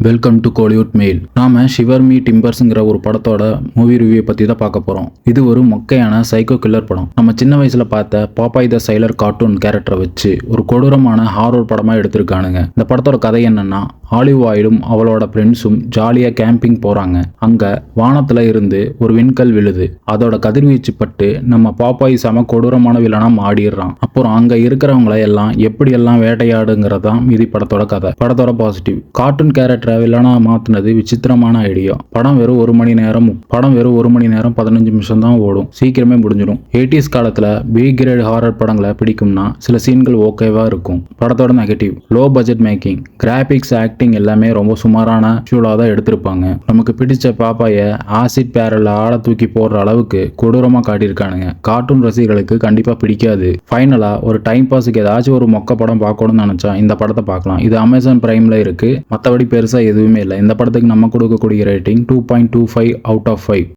Welcome to Kollywood mail. நாம shiver me டிம்பர்ஸ்ங்கிற ஒரு படத்தோட மூவி ரிவ்யூ பத்தி தான் பார்க்க போறோம். இது ஒரு மொக்கையான சைக்கோ கில்லர் படம். நம்ம சின்ன வயசுல பார்த்த பாப்பாய் த சைலர் கார்ட்டூன் கேரக்டரை வச்சு ஒரு கொடூரமான ஹாரர் படமா எடுத்திருக்கானுங்க. இந்த படத்தோட கதை என்னன்னா, ஆலிவ் ஆயிலும் அவளோட ஃப்ரெண்ட்ஸும் ஜாலியா கேம்பிங் போறாங்க. அங்க வானத்துல இருந்து ஒரு விண்கல் விழுது. அதோட கதிர்வீச்சு பட்டு நம்ம பாப்பாய் செம கொடூரமான வில்லனா மாடிடுறான். அப்புறம் அங்க இருக்கிறவங்கள எல்லாம் எப்படி எல்லாம் வேட்டையாடுங்கிறதான் மீதி படத்தோட கதை. படத்தோட பாசிட்டிவ், கார்ட்டூன் கேரக்டரை வில்லனா மாத்தினது விசித்திரமான ஐடியா. படம் வெறும் 1 மணி நேரம் 15 நிமிஷம் தான் ஓடும். சீக்கிரமே முடிஞ்சிடும். 80s காலத்துல பி கிரேட் ஹாரர் படங்களை பிடிக்கும்னா சில சீன்கள் ஓகேவா இருக்கும். படத்தோட negative, low budget making, graphics, acting எல்லாமே ரொம்ப சுமாரான விஷுவலா தான் எடுத்திருப்பாங்க. நமக்கு பிடிச்ச பாப்பாய ஆசிட் பேரல்ல ஆள தூக்கி போடுற அளவுக்கு கொடூரமா காட்டியிருக்கானுங்க. கார்ட்டூன் ரசிகர்களுக்கு கண்டிப்பா பிடிக்காது. ஃபைனலா ஒரு டைம் பாஸுக்கு ஏதாச்சும் ஒரு மொக்க படம் பார்க்கணும்னு நினைச்சா இந்த படத்தை பார்க்கலாம். இது அமேசான் பிரைம்ல இருக்கு. மற்றபடி பெருசா எதுவுமே இல்லை. இந்த படத்துக்கு நம்ம கொடுக்கக்கூடிய ரேட்டிங் 2.25 out of 5.